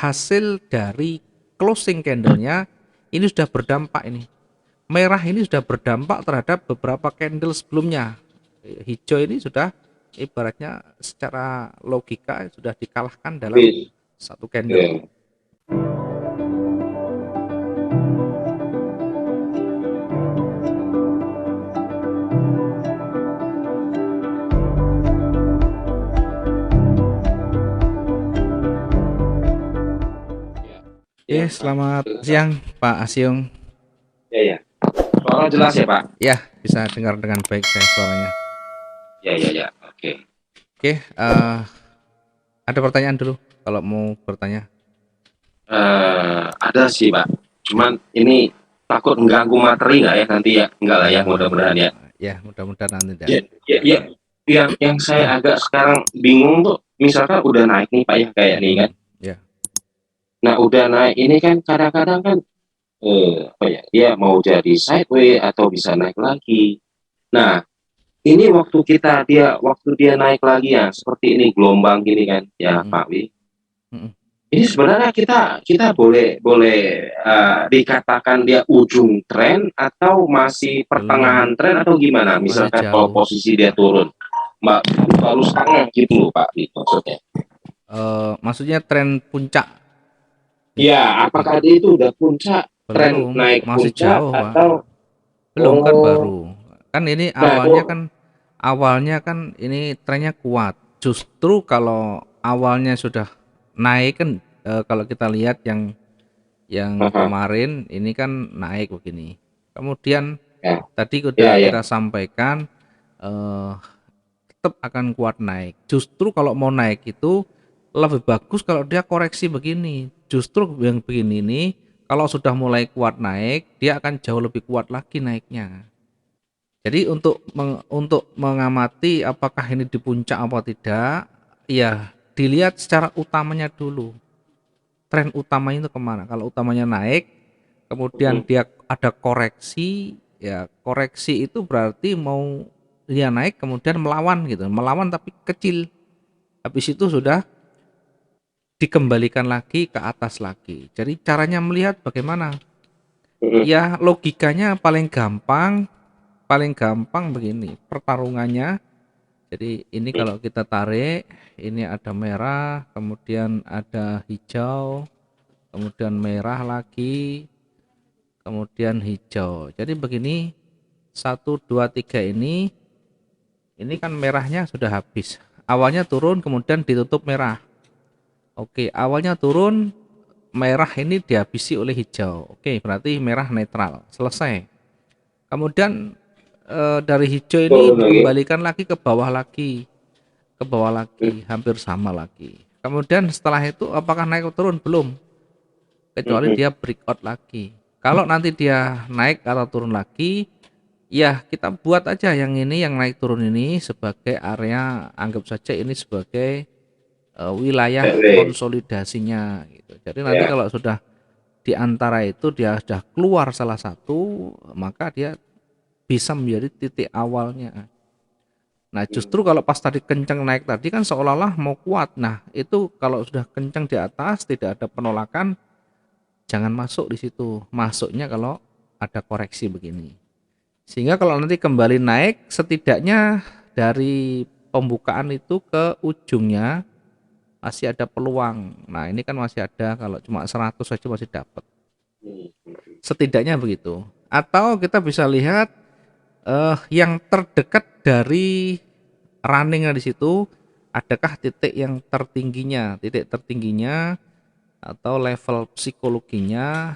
hasil dari closing candlenya ini sudah berdampak ini. Merah ini sudah berdampak terhadap beberapa candle sebelumnya. Hijau ini sudah ibaratnya secara logika sudah dikalahkan dalam Habis. satu candle. Ya. Ya, Oke, ya, Pak. selamat Dengar. siang Pak Asyung. Ya, ya. Soalnya jelas ya, Pak. Ya, bisa dengar dengan baik saya suaranya. Ya, ya, ya. Oke. Oke, ada pertanyaan dulu kalau mau bertanya. Ada sih, Pak. Ya, Cuman ini takut mengganggu materi nggak ya nanti ya? Enggak lah ya, mudah-mudahan ya. ya mudah-mudahan nanti tidak. Ya, ya, ya. Yang saya agak sekarang bingung tuh, misalkan udah naik nih, Pak ya, kayak nih kan. Ya, Nah, udah naik ini kan kadang-kadang kan apa ya? Dia mau jadi sideways atau bisa naik lagi. Nah, ini waktu dia naik lagi ya, seperti ini gelombang gini kan, ya mm, Pak Wi. mm, Ini sebenarnya kita kita boleh boleh dikatakan dia ujung tren atau masih belum, pertengahan tren atau gimana? masih Misalkan kalau jauh. posisi dia turun, mbak baru setengah gitu loh Pak Wi, maksudnya. Maksudnya tren puncak Ya, gitu. apakah dia itu udah puncak tren Belum, naik masih puncak jauh Pak. atau Belum kan oh baru. Kan ini nah kok awalnya kan ini trennya kuat. Justru kalau awalnya sudah naik kan, kalau kita lihat yang kemarin ini kan naik begini. Kemudian ya tadi udah ya kita ya. sampaikan, eh, tetap akan kuat naik. Justru kalau mau naik itu lebih bagus kalau dia koreksi begini. Justru yang begini nih, kalau sudah mulai kuat naik, dia akan jauh lebih kuat lagi naiknya. Jadi untuk mengamati apakah ini di puncak apa tidak, ya dilihat secara utamanya dulu. Tren utamanya itu kemana? Kalau utamanya naik, kemudian Mhm. dia ada koreksi, ya koreksi itu berarti mau dia naik kemudian melawan gitu, melawan tapi kecil. Habis itu sudah dikembalikan lagi ke atas lagi. Jadi caranya melihat bagaimana? Mhm. Ya logikanya paling gampang begini, pertarungannya. Jadi ini kalau kita tarik, ini ada merah, kemudian ada hijau, kemudian merah lagi, kemudian hijau. Jadi begini, satu, dua, tiga ini kan merahnya sudah habis. Awalnya turun, kemudian ditutup merah. Oke, awalnya turun, merah ini dihabisi oleh hijau. Oke, berarti merah netral, selesai. Kemudian dari hijau ini Turun lagi. dikembalikan lagi ke bawah Mhm. lagi, hampir sama lagi. Kemudian setelah itu apakah naik atau turun? Belum, kecuali Mhm. dia breakout lagi. Kalau nanti dia naik atau turun lagi, ya kita buat aja yang ini yang naik turun ini sebagai area, anggap saja ini sebagai wilayah Sideways. konsolidasinya gitu. Jadi nanti Ya. kalau sudah di antara itu dia sudah keluar salah satu, maka dia bisa menjadi titik awalnya. Nah, justru kalau pas tadi kencang naik tadi kan seolah-olah mau kuat. Nah, itu kalau sudah kencang di atas tidak ada penolakan, jangan masuk di situ. Masuknya kalau ada koreksi begini. Sehingga kalau nanti kembali naik, setidaknya dari pembukaan itu ke ujungnya masih ada peluang. Nah, ini kan masih ada, kalau cuma 100 saja masih dapat. Mhm. Setidaknya begitu. Atau kita bisa lihat yang terdekat dari running di situ, adakah titik yang tertingginya, titik tertingginya atau level psikologinya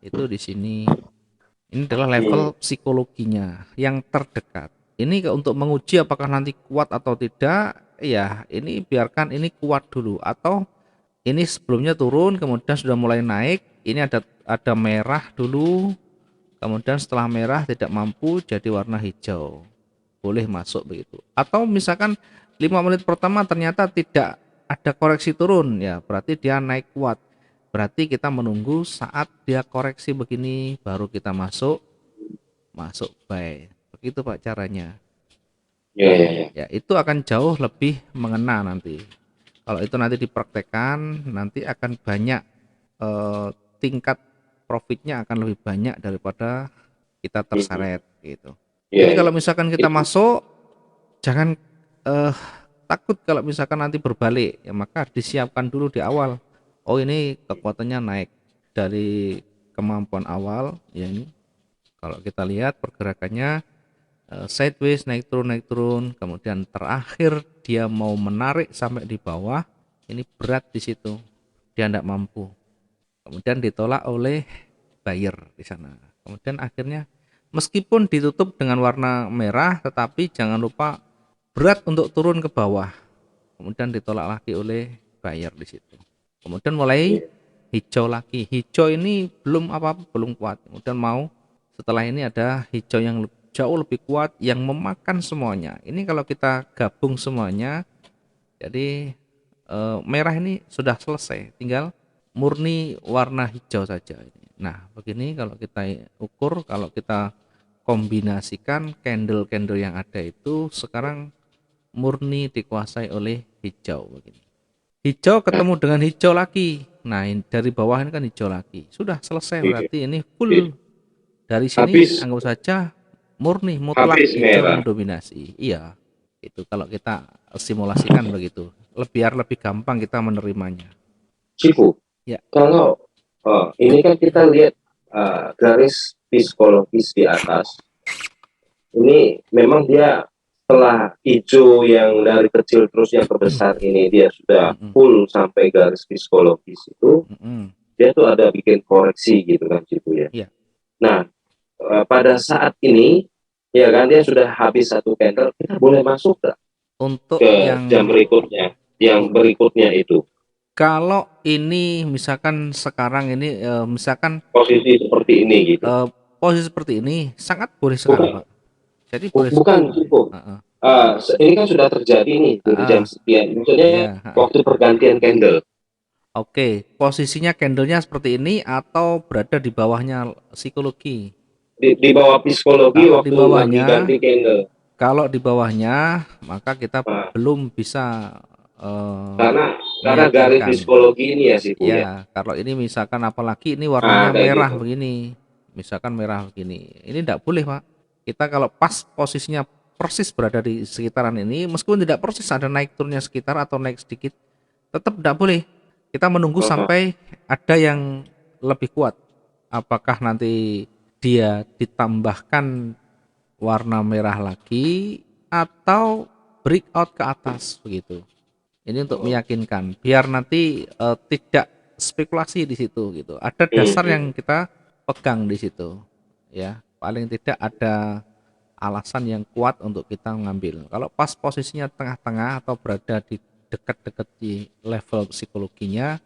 itu di sini. Ini adalah Mhm. level psikologinya yang terdekat. Ini untuk menguji apakah nanti kuat atau tidak, ya ini biarkan ini kuat dulu, atau ini sebelumnya turun kemudian sudah mulai naik, ini ada merah dulu, kemudian setelah merah tidak mampu jadi warna hijau, boleh masuk begitu. Atau misalkan 5 menit pertama ternyata tidak ada koreksi turun, ya berarti dia naik kuat. Berarti kita menunggu saat dia koreksi begini baru kita masuk masuk buy. Begitu Pak caranya. Ya, ya, ya. Ya, itu akan jauh lebih mengena nanti. Kalau itu nanti dipraktekkan, nanti akan banyak, tingkat profitnya akan lebih banyak daripada kita Mhm. terseret gitu. Iya Jadi kalau iya. misalkan kita Itu masuk, jangan eh, takut kalau misalkan nanti berbalik, ya maka disiapkan dulu di awal. Oh ini kekuatannya naik dari kemampuan awal, ya ini kalau kita lihat pergerakannya sideways naik turun, kemudian terakhir dia mau menarik sampai di bawah, ini berat di situ, dia tidak mampu, kemudian ditolak oleh buyer di sana. Kemudian akhirnya meskipun ditutup dengan warna merah, tetapi jangan lupa berat untuk turun ke bawah. Kemudian ditolak lagi oleh buyer di situ. Kemudian mulai iya. hijau lagi. Hijau ini belum apa-apa, belum kuat. Kemudian mau setelah ini ada hijau yang jauh lebih kuat yang memakan semuanya. Ini kalau kita gabung semuanya, jadi merah ini sudah selesai, tinggal murni warna hijau saja. Nah, begini kalau kita ukur, kalau kita kombinasikan candle-candle yang ada itu sekarang murni dikuasai oleh hijau begini. Hijau Nah, ketemu dengan hijau lagi. Nah, dari bawah ini kan hijau lagi. Sudah selesai iya. berarti ini I- full. Dari sini Habis anggap saja murni mutlak habis hijau merah. mendominasi. Iya. Itu kalau kita simulasikan begitu. Biar lebih gampang kita menerimanya. Cipu, Ya. kalau ini kan kita lihat garis psikologis di atas. Ini memang dia setelah hijau yang dari kecil terus yang terbesar ini dia sudah Mm-mm. full sampai garis psikologis itu, Mm-mm. dia tuh ada bikin koreksi gitu kan Cipu ya. Ya. Nah, pada saat ini ya kan dia sudah habis satu candle, kita boleh masuk ke Untuk ke jam yang berikutnya, yang berikutnya itu kalau ini misalkan sekarang ini misalkan posisi seperti ini gitu. eh, posisi seperti ini sangat boleh sekali, Bukan Pak. Jadi boleh bukan sekali. Cipu. Heeh. Ini kan sudah terjadi nih di jam Heeh. sekian. Maksudnya Iya, heeh. waktu pergantian candle Oke, posisinya candlenya seperti ini atau berada di bawahnya psikologi? di bawah psikologi Kalau di waktu lagi bawahnya, ganti candle. kalau di bawahnya maka kita Nah, belum bisa eh, karena garis meyakinkan. psikologi ini ya Cipu ya. Ya, kalau ini misalkan apalagi ini Ah, warnanya kayak merah gitu. begini, misalkan merah begini, ini tidak boleh, Pak. Kita kalau pas posisinya persis berada di sekitaran ini, meskipun tidak persis ada naik turunnya sekitar atau naik sedikit, tetap tidak boleh. Kita menunggu Aha. sampai ada yang lebih kuat. Apakah nanti dia ditambahkan warna merah lagi atau breakout ke atas begitu. Ini untuk Oh. meyakinkan biar nanti tidak spekulasi di situ gitu. Ada Hmm, dasar yang hmm. kita pegang di situ. Ya, paling tidak ada alasan yang kuat untuk kita mengambil. Kalau pas posisinya tengah-tengah atau berada di dekat-dekat di level psikologinya,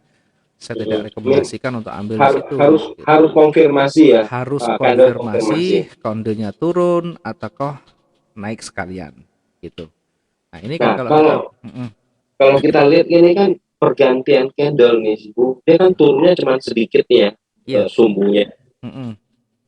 saya Hmm. tidak rekomendasikan untuk ambil di Harus situ harus gitu. harus konfirmasi ya, Harus candle konfirmasi. konfirmasi kondenya turun ataukah naik sekalian gitu. Nah, ini kan Nah, kalau kalau kita kalau kita lihat ini kan pergantian candle nih, Bu. Dia kan turunnya cuma sedikit nih ya, iya, sumbunya. mm-mm.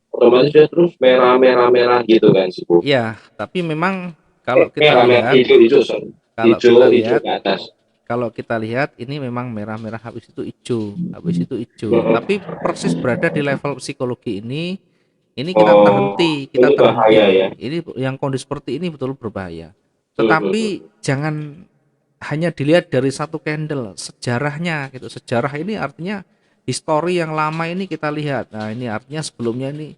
Otomatis dia terus merah merah merah gitu kan, Bu. Iya, tapi memang kalau kita Merah merah lihat, hijau hijau sorry. kalau kita Hijau hijau lihat, ke atas. kalau kita lihat ini memang merah-merah habis itu hijau, habis itu hijau. Heeh. Tapi persis berada di level psikologi ini kita Oh, terhenti, kita ini bahaya ya. terhenti. Ini yang kondisi seperti ini betul berbahaya. Hmm, Tetapi hmm, jangan hanya dilihat dari satu candle, sejarahnya gitu. Sejarah ini artinya histori yang lama ini kita lihat. Nah, ini artinya sebelumnya ini.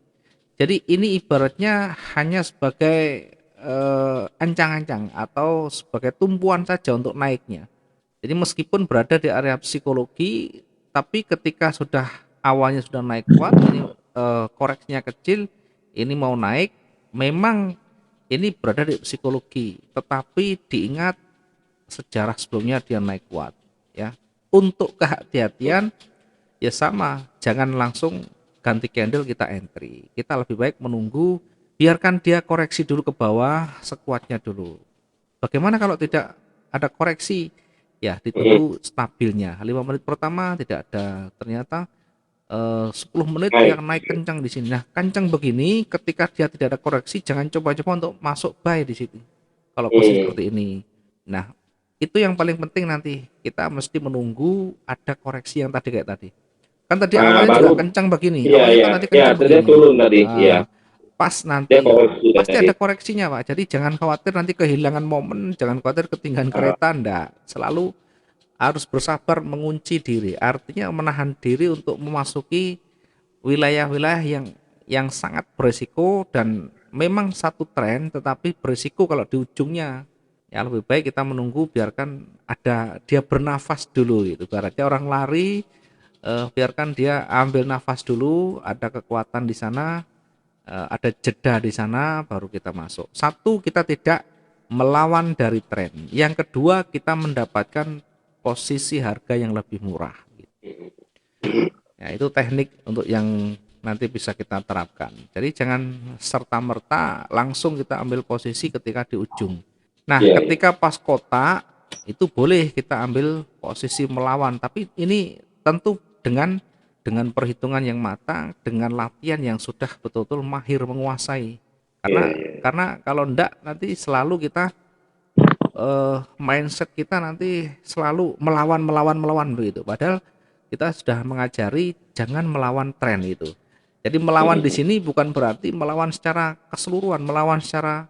Jadi ini ibaratnya hanya sebagai ancang-ancang atau sebagai tumpuan saja untuk naiknya. Jadi meskipun berada di area psikologi, tapi ketika sudah awalnya sudah naik kuat, ini koreksinya kecil, ini mau naik, memang ini berada di psikologi, tetapi diingat sejarah sebelumnya dia naik kuat, ya. Untuk kehati-hatian ya sama, jangan langsung ganti candle kita entry. Kita lebih baik menunggu, biarkan dia koreksi dulu ke bawah sekuatnya dulu. Bagaimana kalau tidak ada koreksi? Ya, hmm. ditunggu stabilnya. 5 menit pertama tidak ada, ternyata 10 menit dia Baik. naik kencang di sini. Nah, kencang begini ketika dia tidak ada koreksi, jangan coba-coba untuk masuk buy di sini. Kalau posisi Hmm. seperti ini. Nah, Itu yang paling penting nanti, kita mesti menunggu ada koreksi yang tadi kayak tadi. Kan tadi Nah, awalnya baru juga kencang begini, iya awalnya iya kan tadi iya kencang dia begini. turun tadi. Iya, Pas dia nanti koreksi pasti tadi. ada koreksinya Pak. Jadi jangan khawatir nanti kehilangan momen, jangan khawatir ketinggalan Ah, kereta, ndak. Selalu harus bersabar mengunci diri. Artinya menahan diri untuk memasuki wilayah-wilayah yang sangat berisiko dan memang satu tren tetapi berisiko kalau di ujungnya. Ya lebih baik kita menunggu biarkan ada dia bernafas dulu gitu. Ibaratnya orang lari biarkan dia ambil nafas dulu, ada kekuatan di sana, ada jeda di sana baru kita masuk. Satu, kita tidak melawan dari tren. Yang kedua, kita mendapatkan posisi harga yang lebih murah. Ya, itu teknik untuk yang nanti bisa kita terapkan. Jadi jangan serta-merta langsung kita ambil posisi ketika di ujung. Nah, iya iya. ketika pas kota itu boleh kita ambil posisi melawan, tapi ini tentu dengan perhitungan yang matang, dengan latihan yang sudah betul-betul mahir menguasai. Iya Karena iya. karena kalau ndak nanti selalu kita mindset kita nanti selalu melawan melawan melawan begitu. Padahal kita sudah mengajari jangan melawan tren itu. Jadi melawan di sini bukan berarti melawan secara keseluruhan, melawan secara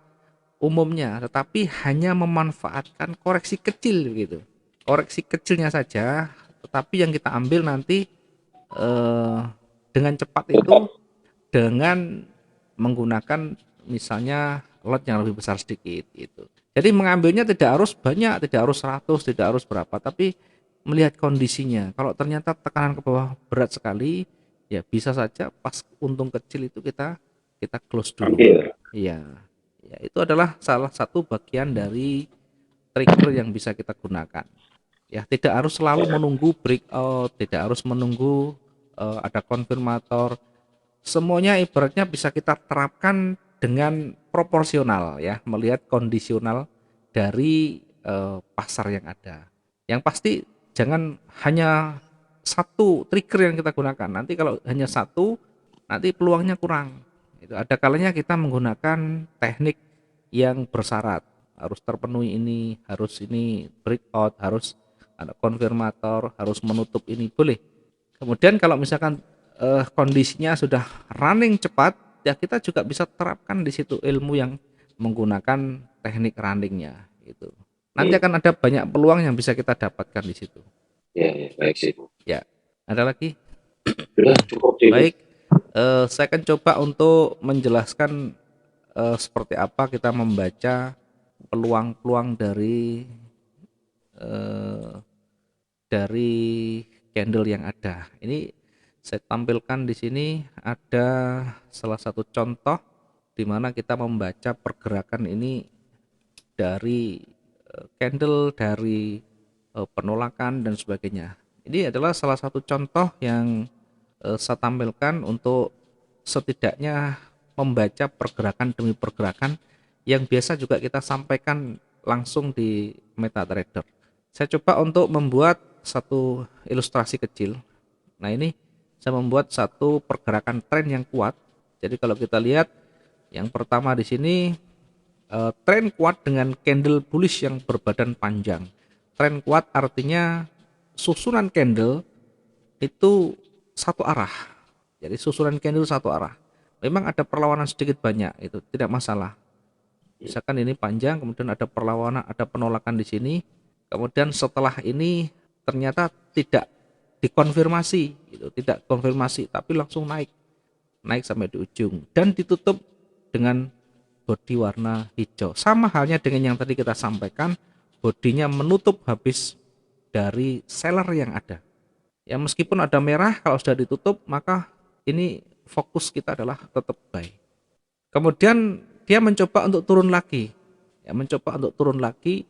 umumnya, tetapi hanya memanfaatkan koreksi kecil begitu. Koreksi kecilnya saja, tetapi yang kita ambil nanti eh, dengan cepat itu Tetap. dengan menggunakan misalnya lot yang lebih besar sedikit gitu. Jadi mengambilnya tidak harus banyak, tidak harus 100, tidak harus berapa, tapi melihat kondisinya. Kalau ternyata tekanan ke bawah berat sekali, ya bisa saja pas untung kecil itu kita close dulu. Ambil. Iya. Ya, itu adalah salah satu bagian dari trigger yang bisa kita gunakan. Ya, tidak harus selalu menunggu breakout, tidak harus menunggu ada konfirmator. Semuanya ibaratnya bisa kita terapkan dengan proporsional ya, melihat kondisional dari pasar yang ada. Yang pasti jangan hanya satu trigger yang kita gunakan. Nanti kalau hanya satu, nanti peluangnya kurang. Itu ada kalanya kita menggunakan teknik yang bersyarat. Harus terpenuhi ini, harus ini breakout, harus ada konfirmator, harus menutup ini boleh. Kemudian kalau misalkan kondisinya sudah running cepat, ya kita juga bisa terapkan di situ ilmu yang menggunakan teknik runningnya itu. Nanti Hmm. akan ada banyak peluang yang bisa kita dapatkan di situ. Iya iya, baik sih. Ya, ada lagi? Sudah cukup sih Bu. Baik, saya akan coba untuk menjelaskan seperti apa kita membaca peluang-peluang eh, dari candle yang ada. Ini saya tampilkan di sini ada salah satu contoh di mana kita membaca pergerakan ini dari candle, dari penolakan dan sebagainya. Ini adalah salah satu contoh yang saya tampilkan untuk setidaknya membaca pergerakan demi pergerakan yang biasa juga kita sampaikan langsung di MetaTrader. Saya coba untuk membuat satu ilustrasi kecil. Nah, ini saya membuat satu pergerakan tren yang kuat. Jadi kalau kita lihat yang pertama di sini tren kuat dengan candle bullish yang berbadan panjang. Tren kuat artinya susunan candle itu satu arah. Jadi susunan candle satu arah. Memang ada perlawanan sedikit banyak, itu tidak masalah. Misalkan ini panjang, kemudian ada perlawanan, ada penolakan di sini. Kemudian setelah ini ternyata tidak dikonfirmasi, gitu, tidak konfirmasi, tapi langsung naik, naik sampai di ujung dan ditutup dengan bodi warna hijau. Sama halnya dengan yang tadi kita sampaikan, bodinya menutup habis dari seller yang ada. Ya meskipun ada merah, kalau sudah ditutup maka ini fokus kita adalah tetap buy. Kemudian dia mencoba untuk turun lagi. Ya, mencoba untuk turun lagi.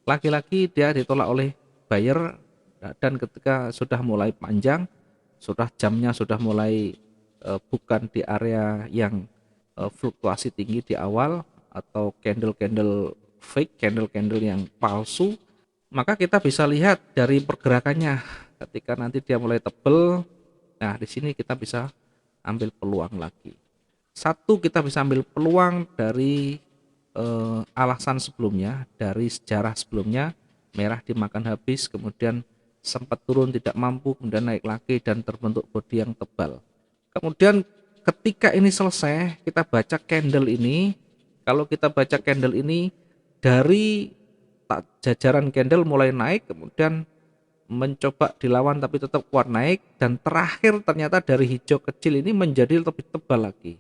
Lagi-lagi dia ditolak oleh buyer dan ketika sudah mulai panjang, sudah jamnya sudah mulai bukan di area yang fluktuasi tinggi di awal atau candle-candle fake, candle-candle yang palsu, maka kita bisa lihat dari pergerakannya ketika nanti dia mulai tebel. Nah, di sini kita bisa ambil peluang lagi. Satu, kita bisa ambil peluang dari alasan sebelumnya, dari sejarah sebelumnya. merah dimakan habis, kemudian sempat turun tidak mampu, kemudian naik lagi dan terbentuk bodi yang tebal. Kemudian ketika ini selesai, kita baca candle ini. Kalau kita baca candle ini dari jajaran candle mulai naik, kemudian mencoba dilawan tapi tetap kuat naik, dan terakhir ternyata dari hijau kecil ini menjadi lebih tebal lagi.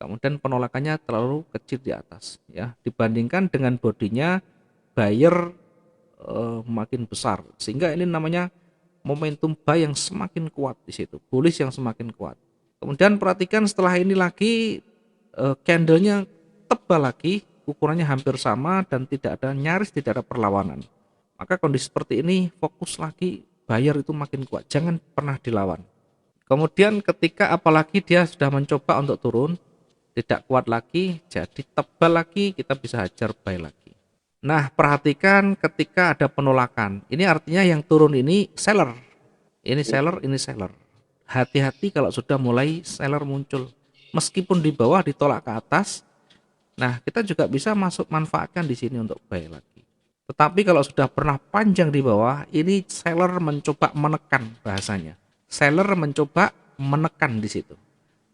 Kemudian penolakannya terlalu kecil di atas ya, dibandingkan dengan bodinya buyer makin besar, sehingga ini namanya momentum buy yang semakin kuat di situ, bullish yang semakin kuat. Kemudian perhatikan setelah ini lagi candlenya tebal lagi, ukurannya hampir sama dan nyaris tidak ada perlawanan. Maka kondisi seperti ini fokus lagi, buyer itu makin kuat, jangan pernah dilawan. Kemudian ketika apalagi dia sudah mencoba untuk turun, tidak kuat lagi, jadi tebal lagi, kita bisa hajar buy lagi. Nah, perhatikan ketika ada penolakan. Ini artinya yang turun ini seller. Ini seller, ini seller. Hati-hati kalau sudah mulai seller muncul. Meskipun di bawah ditolak ke atas, nah kita juga bisa masuk manfaatkan di sini untuk buy lagi. Tetapi kalau sudah pernah panjang di bawah, ini seller mencoba menekan bahasanya. Seller mencoba menekan di situ.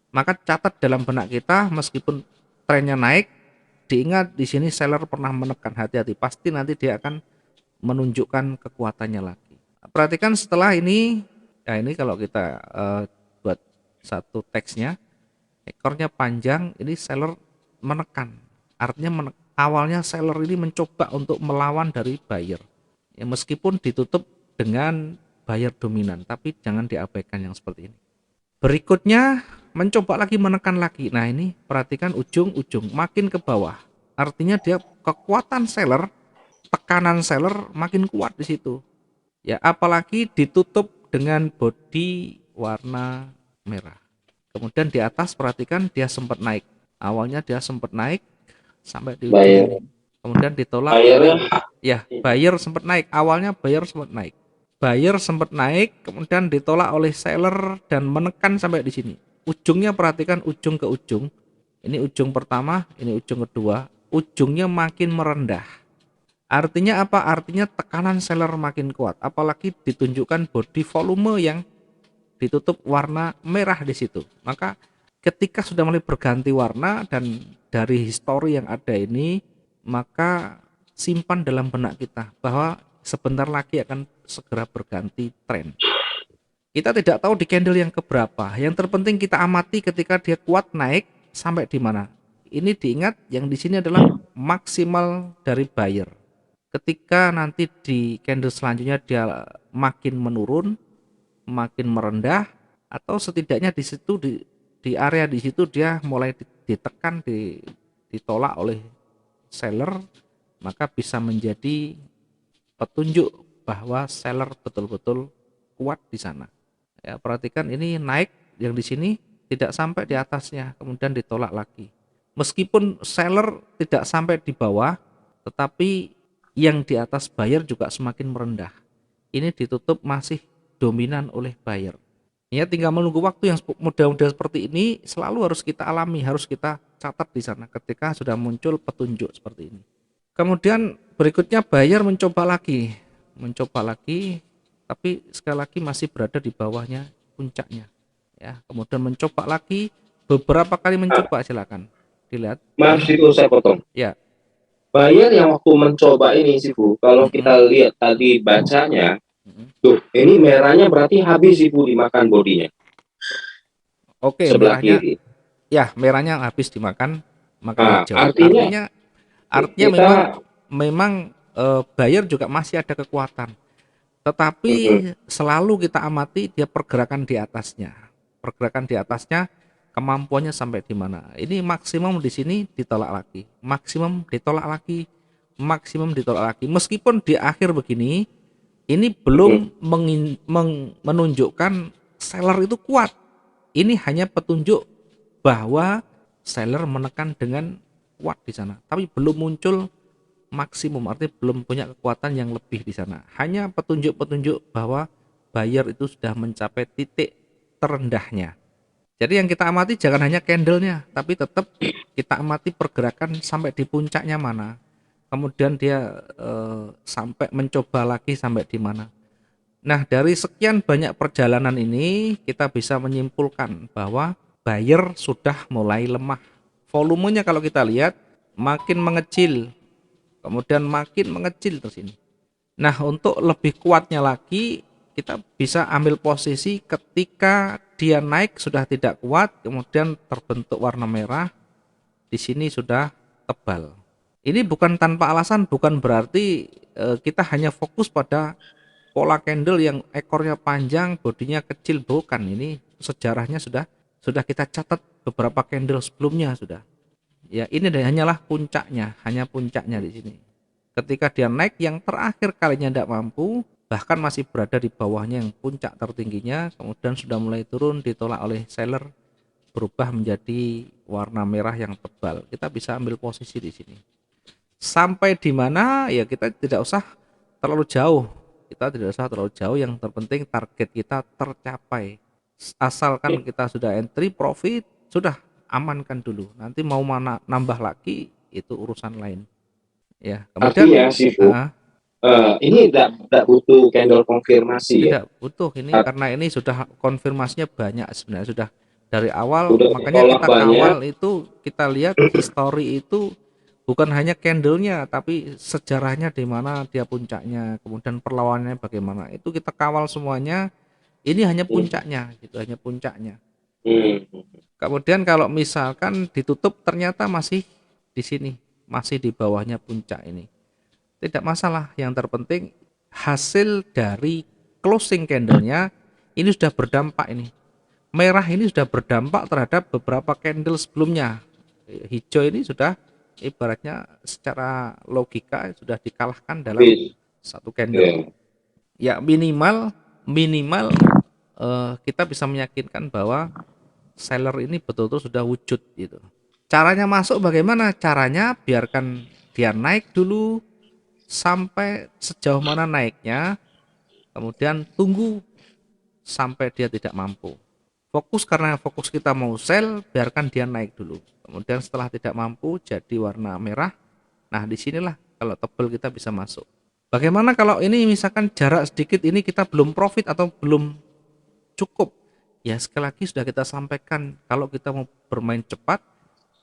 Maka catat dalam benak kita, meskipun trennya naik, diingat di sini seller pernah menekan, hati-hati, pasti nanti dia akan menunjukkan kekuatannya lagi. Perhatikan setelah ini, ya ini kalau kita buat satu teksnya, ekornya panjang, ini seller menekan, artinya awalnya seller ini mencoba untuk melawan dari buyer, ya, meskipun ditutup dengan buyer dominan, tapi jangan diabaikan yang seperti ini. Berikutnya mencoba lagi menekan lagi. Nah ini perhatikan ujung-ujung makin ke bawah. Artinya dia kekuatan seller, tekanan seller makin kuat di situ. Ya apalagi ditutup dengan body warna merah. Kemudian di atas perhatikan dia sempat naik. Awalnya dia sempat naik sampai di ujung ini. Kemudian ditolak. Ya buyer sempat naik. Awalnya buyer sempat naik. Buyer sempat naik, kemudian ditolak oleh seller dan menekan sampai di sini. Ujungnya perhatikan ujung ke ujung. Ini ujung pertama, ini ujung kedua. Ujungnya makin merendah. Artinya apa? Artinya tekanan seller makin kuat. Apalagi ditunjukkan body volume yang ditutup warna merah di situ. Maka ketika sudah mulai berganti warna dan dari histori yang ada ini, maka simpan dalam benak kita bahwa sebentar lagi akan segera berganti tren. Kita tidak tahu di candle yang keberapa. Yang terpenting kita amati ketika dia kuat naik sampai di mana. Ini diingat yang di sini adalah maksimal dari buyer. Ketika nanti di candle selanjutnya dia makin menurun, makin merendah, atau setidaknya di situ di area di situ dia mulai ditekan, ditolak oleh seller, maka bisa menjadi petunjuk bahwa seller betul-betul kuat di sana. Ya, perhatikan ini naik yang di sini tidak sampai di atasnya, kemudian ditolak lagi. Meskipun seller tidak sampai di bawah, tetapi yang di atas buyer juga semakin merendah. Ini ditutup masih dominan oleh buyer. Ya, tinggal menunggu waktu yang mudah-mudahan seperti ini selalu harus kita alami, harus kita catat di sana ketika sudah muncul petunjuk seperti ini. Kemudian berikutnya buyer mencoba lagi, tapi sekali lagi masih berada di bawahnya puncaknya. Ya, kemudian mencoba lagi, beberapa kali mencoba, silakan dilihat. Maaf itu saya potong. Ya. Buyer yang waktu mencoba ini Sifu, kalau kita lihat tadi bacanya, tuh ini merahnya berarti habis Ibu dimakan bodinya. Oke, sebelah merahnya kiri. Ya, merahnya habis dimakan hijau. Artinya memang buyer juga masih ada kekuatan. Tetapi selalu kita amati dia pergerakan di atasnya. Pergerakan di atasnya kemampuannya sampai di mana. Ini maksimum di sini ditolak lagi. Maksimum ditolak lagi. Maksimum ditolak lagi. Meskipun di akhir begini ini belum menunjukkan seller itu kuat. Ini hanya petunjuk bahwa seller menekan dengan kuat di sana, tapi belum muncul maksimum, artinya belum punya kekuatan yang lebih di sana. Hanya petunjuk-petunjuk bahwa buyer itu sudah mencapai titik terendahnya. Jadi yang kita amati jangan hanya candlenya, tapi tetap kita amati pergerakan sampai di puncaknya mana. kemudian dia sampai mencoba lagi sampai di mana. Nah, dari sekian banyak perjalanan ini kita bisa menyimpulkan bahwa buyer sudah mulai lemah. Volumenya kalau kita lihat makin mengecil, kemudian makin mengecil terus ini. Nah, untuk lebih kuatnya lagi, kita bisa ambil posisi ketika dia naik sudah tidak kuat, kemudian terbentuk warna merah, di sini sudah tebal. Ini bukan tanpa alasan, bukan berarti kita hanya fokus pada pola candle yang ekornya panjang, bodinya kecil, bukan. Ini sejarahnya sudah kita catat beberapa candle sebelumnya sudah. Ya, ini hanyalah puncaknya, hanya puncaknya di sini. Ketika dia naik yang terakhir kalinya tidak mampu, bahkan masih berada di bawahnya yang puncak tertingginya, kemudian sudah mulai turun, ditolak oleh seller, berubah menjadi warna merah yang tebal. Kita bisa ambil posisi di sini. Sampai di mana ya kita tidak usah terlalu jauh. Kita tidak usah terlalu jauh, yang terpenting target kita tercapai. Asalkan kita sudah entry profit, sudah amankan dulu. Nanti mau mana nambah lagi itu urusan lain. Ya, Artinya kemudian Sifu, ini tidak butuh candle konfirmasi ya. tidak butuh ini karena ini sudah konfirmasinya banyak sebenarnya, sudah dari awal, Udah makanya ditolak kita banyak. kawal itu, kita lihat history itu bukan hanya candlenya tapi sejarahnya di mana dia puncaknya, kemudian perlawanannya bagaimana, itu kita kawal semuanya. Ini hanya Hmm, puncaknya gitu, hanya puncaknya. hmm, Kemudian kalau misalkan ditutup ternyata masih di sini, masih di bawahnya puncak ini, tidak masalah. Yang terpenting hasil dari closing candlenya ini sudah berdampak ini. Merah ini sudah berdampak terhadap beberapa candle sebelumnya. Hijau ini sudah ibaratnya secara logika sudah dikalahkan dalam tapi satu candle. ya, Ya minimal minimal kita bisa meyakinkan bahwa seller ini betul-betul sudah wujud gitu. Caranya masuk bagaimana? Caranya biarkan dia naik dulu sampai sejauh mana naiknya, kemudian tunggu sampai dia tidak mampu. Fokus, karena fokus kita mau sell, biarkan dia naik dulu. Kemudian setelah tidak mampu jadi warna merah. Nah, disinilah kalau tebel kita bisa masuk. Bagaimana kalau ini misalkan jarak sedikit ini kita belum profit atau belum cukup? Ya sekali lagi sudah kita sampaikan, kalau kita mau bermain cepat,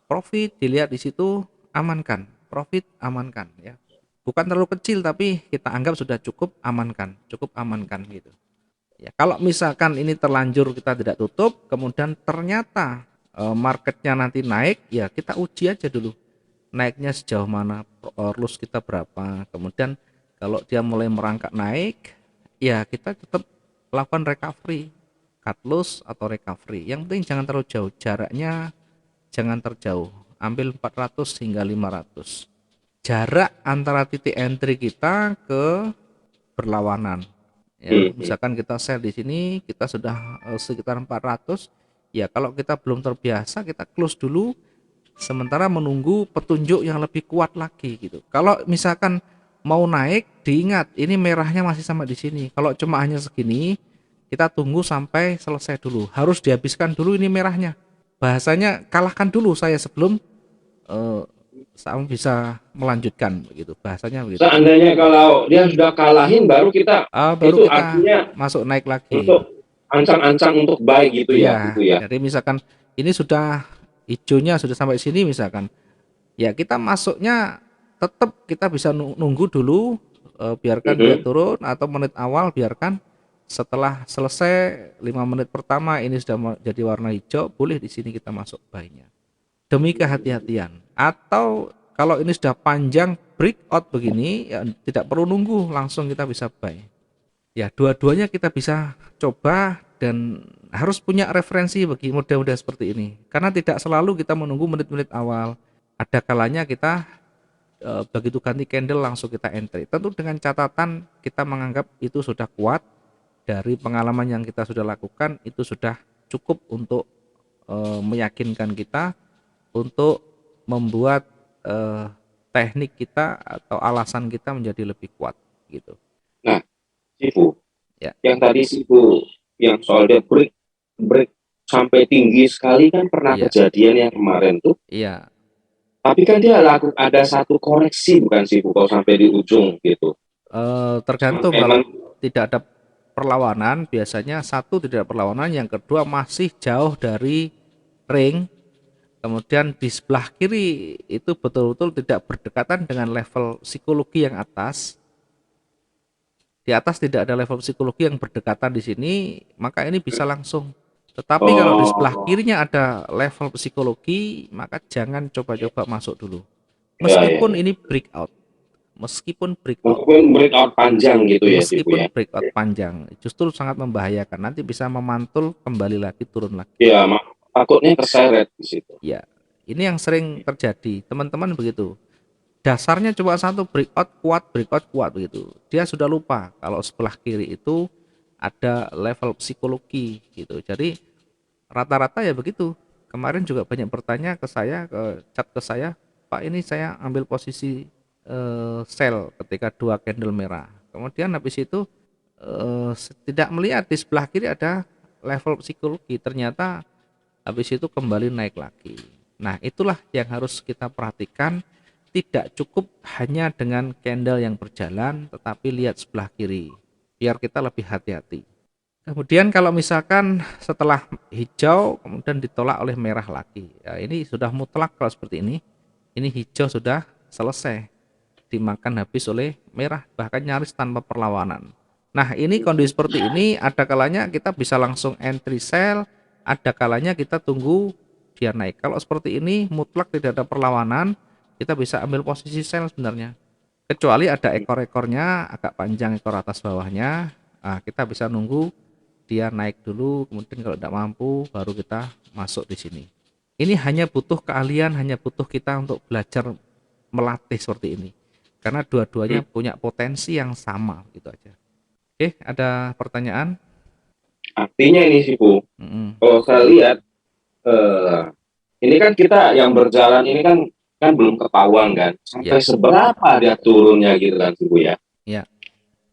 profit dilihat di situ, amankan. Profit amankan ya. Bukan terlalu kecil tapi kita anggap sudah cukup amankan gitu. Ya, kalau misalkan ini terlanjur kita tidak tutup, kemudian ternyata marketnya nanti naik, ya kita uji aja dulu naiknya sejauh mana, loss kita berapa. Kemudian kalau dia mulai merangkak naik, ya kita tetap lakukan recovery, cut loss atau recovery. Yang penting jangan terlalu jauh, jaraknya jangan terjauh. Ambil 400 hingga 500. Jarak antara titik entry kita ke berlawanan. Ya, hmm. misalkan kita sell di sini, kita sudah sekitar 400, ya kalau kita belum terbiasa kita close dulu sementara menunggu petunjuk yang lebih kuat lagi gitu. Kalau misalkan mau naik, diingat ini merahnya masih sama di sini. Kalau cuma hanya segini, kita tunggu sampai selesai dulu. Harus dihabiskan dulu ini merahnya. Bahasanya kalahkan dulu saya sebelum eh, saya bisa melanjutkan begitu. Bahasanya begitu. Seandainya kalau dia sudah kalahin, baru kita Baru itu kita artinya masuk naik lagi. untuk ancang-ancang untuk baik gitu ya, Iya, itu ya. jadi misalkan ini sudah hijaunya sudah sampai sini misalkan, ya kita masuknya tetap kita bisa nunggu dulu, biarkan dia Mhm. turun atau menit awal biarkan, setelah selesai 5 menit pertama ini sudah jadi warna hijau, boleh di sini kita masuk buy-nya. Demi kehati-hatian. Atau kalau ini sudah panjang breakout begini, ya tidak perlu nunggu, langsung kita bisa buy. Ya, dua-duanya kita bisa coba dan harus punya referensi bagi model-model seperti ini. Karena tidak selalu kita menunggu menit-menit awal. Ada kalanya kita begitu ganti candle langsung kita entry. Tentu dengan catatan kita menganggap itu sudah kuat, dari pengalaman yang kita sudah lakukan itu sudah cukup untuk meyakinkan kita untuk membuat eh, teknik kita atau alasan kita menjadi lebih kuat gitu. Nah, Sifu, Ya, yang tadi Sifu yang soal dia break break sampai tinggi sekali kan pernah iya, kejadian yang kemarin tuh. iya. Tapi kan dia ada satu koreksi bukan sih Bu kalau sampai di ujung gitu. Tergantung, kalau Emang tidak ada perlawanan biasanya satu tidak ada perlawanan, yang kedua masih jauh dari ring, kemudian di sebelah kiri itu betul-betul tidak berdekatan dengan level psikologi yang atas. Di atas tidak ada level psikologi yang berdekatan di sini, maka ini bisa langsung. Tetapi kalau di sebelah oh kirinya ada level psikologi, maka jangan coba-coba masuk dulu. ya ya Meskipun ya. ini breakout, meskipun breakout, Mungkin breakout panjang gitu ya sih Bu meskipun ya. breakout panjang, justru sangat membahayakan. Nanti bisa memantul kembali lagi, turun lagi. Ya, takutnya terseret di situ. Ya, ini yang sering terjadi. Teman-teman begitu. Dasarnya cuma satu, breakout kuat begitu. Dia sudah lupa kalau sebelah kiri itu ada level psikologi gitu. Jadi rata-rata ya begitu. Kemarin juga banyak bertanya ke saya, ke chat ke saya, Pak ini saya ambil posisi sell ketika dua candle merah. Kemudian habis itu tidak melihat di sebelah kiri ada level psikologi. Ternyata habis itu kembali naik lagi. Nah, itulah yang harus kita perhatikan. Tidak cukup hanya dengan candle yang berjalan, tetapi lihat sebelah kiri, biar kita lebih hati-hati. Kemudian kalau misalkan setelah hijau kemudian ditolak oleh merah lagi, ya ini sudah mutlak kalau seperti ini. Ini hijau sudah selesai, dimakan habis oleh merah, bahkan nyaris tanpa perlawanan. Nah, ini kondisi seperti ini ada kalanya kita bisa langsung entry sell, ada kalanya kita tunggu dia naik. Kalau seperti ini mutlak tidak ada perlawanan, kita bisa ambil posisi sell sebenarnya. Kecuali ada ekor-ekornya agak panjang, ekor atas bawahnya, nah, kita bisa nunggu dia naik dulu, kemudian kalau tidak mampu baru kita masuk di sini. Ini hanya butuh keahlian, hanya butuh kita untuk belajar melatih seperti ini. Karena dua-duanya Hmm. punya potensi yang sama, gitu aja. Oke, ada pertanyaan? Artinya ini sih Bu, Mm-mm. kalau saya lihat eh, ini kan kita yang berjalan ini kan kan belum ketahuan kan sampai Ya, seberapa dia turunnya gitu kan sih Bu ya. ya.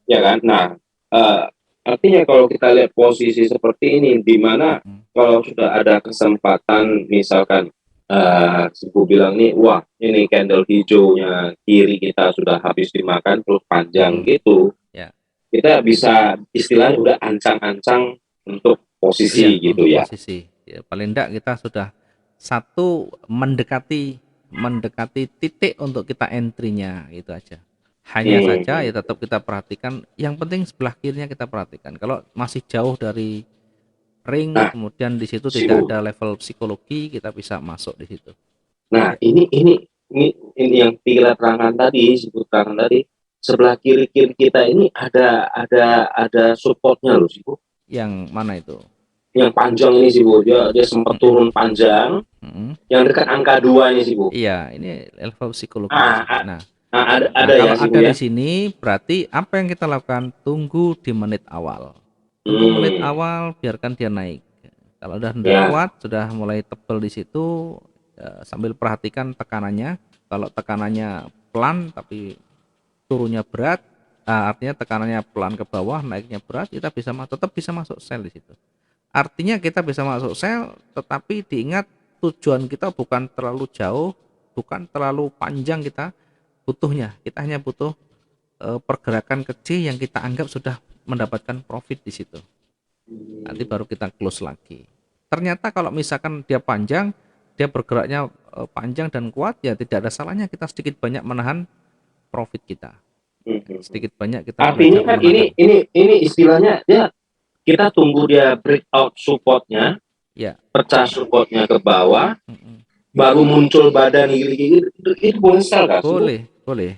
Ya kan? Nah, eh, artinya kalau kita lihat posisi seperti ini, di mana Mm-mm. kalau sudah ada kesempatan, misalkan si Bu bilang nih, wah ini candle hijaunya kiri kita sudah habis dimakan terus panjang Mm-mm. gitu, Ya, kita bisa istilahnya udah ancang-ancang untuk iya, posisi gitu untuk ya. posisi. Ya, paling tidak kita sudah satu mendekati mendekati titik untuk kita entry-nya, itu aja. Hanya saja ya Hmm. tetap kita perhatikan, yang penting sebelah kirinya kita perhatikan. Kalau masih jauh dari ring, Nah, kemudian di situ si tidak Bu. ada level psikologi, kita bisa masuk di situ. Nah, Oke. ini yang Tila terangkan tadi, si Bu terangkan tadi, sebelah kiri kiri kita ini ada supportnya loh sih Bu. Yang mana itu? Yang panjang ini sih Bu, dia sempat Mm-mm. turun panjang, Mm-mm. yang dekat angka 2 ini sih Bu. Iya, ini level psikologi di Ah, sini. Nah, nah ada ya kalau sih Bu ada di ya. sini berarti apa yang kita lakukan? Tunggu di menit awal. Tunggu menit Hmm, awal, biarkan dia naik. Kalau udah tidak ya. kuat, sudah mulai tebel di situ, sambil perhatikan tekanannya. Kalau tekanannya pelan tapi turunnya berat, artinya tekanannya pelan ke bawah, naiknya berat, kita bisa tetap bisa masuk sell di situ. Artinya kita bisa masuk sell, tetapi diingat tujuan kita bukan terlalu jauh, bukan terlalu panjang kita butuhnya. Kita hanya butuh pergerakan kecil yang kita anggap sudah mendapatkan profit di situ. Nanti baru kita close lagi. Ternyata kalau misalkan dia panjang, dia bergeraknya panjang dan kuat, ya tidak ada salahnya kita sedikit banyak menahan profit kita. Hmm. Sedikit banyak kita Artinya belajar kan menahan. ini istilahnya dia kita tunggu dia breakout supportnya, Ya. pecah supportnya ke bawah, Mm-mm. baru muncul badan gini-gini, itu boleh sell gak sih Bu? Boleh, boleh.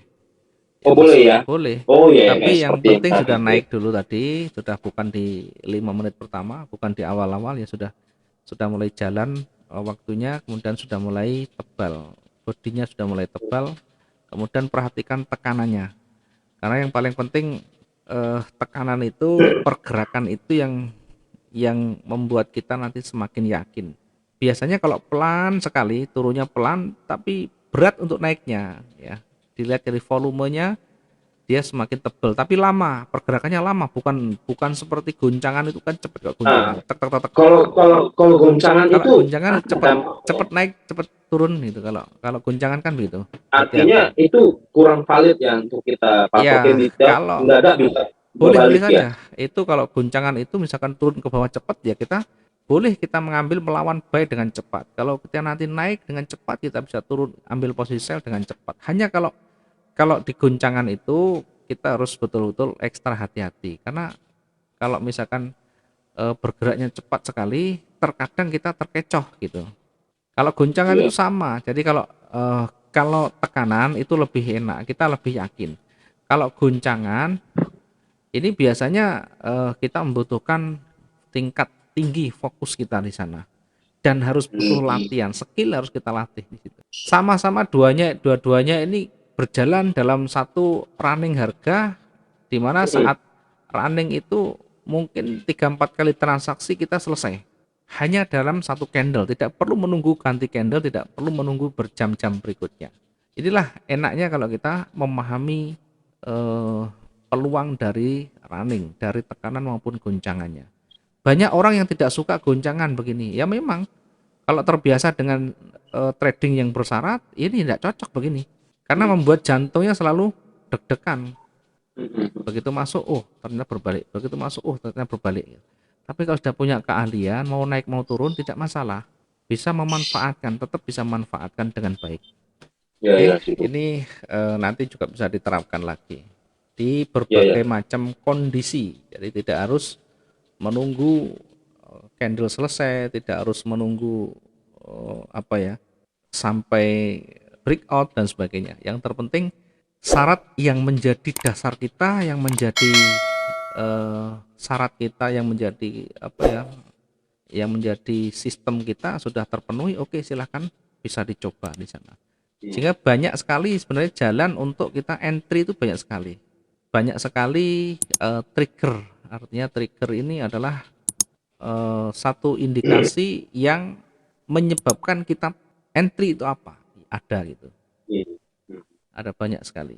Ya Oh boleh ya? boleh. Oh ya, kayak Tapi yang seperti yang penting tadi sudah Bu ya. naik dulu tadi, sudah bukan di 5 menit pertama, bukan di awal-awal, ya sudah mulai jalan waktunya, kemudian sudah mulai tebal. Bodinya sudah mulai tebal. Kemudian perhatikan tekanannya. Karena yang paling penting tekanan itu, pergerakan itu yang membuat kita nanti semakin yakin. Biasanya kalau pelan sekali, turunnya pelan tapi berat untuk naiknya, ya. Dilihat dari volumenya, dia semakin tebal, tapi lama, pergerakannya lama, bukan bukan seperti guncangan itu kan cepet kok Ah, guncangan, tek tek tek tek. kalau goncangan Kalau itu guncangan apa cepet cepet naik, cepet turun gitu. Kalau kalau guncangan kan begitu, hati-hati. artinya itu kurang valid ya untuk kita patokin Ya, tidak kalau mendadak bisa boleh-boleh berbalik ya. saja. Itu kalau guncangan itu misalkan turun ke bawah cepat ya kita boleh kita mengambil melawan buy dengan cepat. Kalau kita nanti naik dengan cepat kita bisa turun ambil posisi sell dengan cepat. Hanya kalau kalau di guncangan itu kita harus betul-betul ekstra hati-hati karena kalau misalkan bergeraknya cepat sekali terkadang kita terkecoh gitu. Kalau guncangan itu Iya. sama. Jadi kalau tekanan itu lebih enak, kita lebih yakin. Kalau guncangan ini biasanya kita membutuhkan tingkat tinggi fokus kita di sana dan harus butuh Hmm. latihan, skill harus kita latih di situ. Sama-sama dua-duanya ini berjalan dalam satu running harga di mana saat running itu mungkin 3-4 kali transaksi kita selesai. Hanya dalam satu candle, tidak perlu menunggu ganti candle, tidak perlu menunggu berjam-jam berikutnya. Inilah enaknya kalau kita memahami eh, peluang dari running, dari tekanan maupun goncangannya. Banyak orang yang tidak suka goncangan begini. Ya memang kalau terbiasa dengan trading yang bersyarat, ini tidak cocok begini. Karena membuat jantungnya selalu deg-degan. Begitu masuk, oh ternyata berbalik. Begitu masuk, oh ternyata berbalik. Tapi kalau sudah punya keahlian, mau naik mau turun tidak masalah. Bisa memanfaatkan, tetap bisa memanfaatkan dengan baik. Ya, Oke, ya, situ. ini nanti juga bisa diterapkan lagi di Ya, berbagai ya. macam kondisi. Jadi tidak harus menunggu candle selesai, tidak harus menunggu apa ya sampai breakout dan sebagainya. Yang terpenting syarat yang menjadi dasar kita, yang menjadi syarat kita, yang menjadi apa ya, yang menjadi sistem kita sudah terpenuhi. Oke, silahkan bisa dicoba di sana. Sehingga banyak sekali sebenarnya jalan untuk kita entry itu banyak sekali. Banyak sekali trigger. Artinya trigger ini adalah satu indikasi yang menyebabkan kita entry itu apa? Ada gitu. Iya. Ada banyak sekali.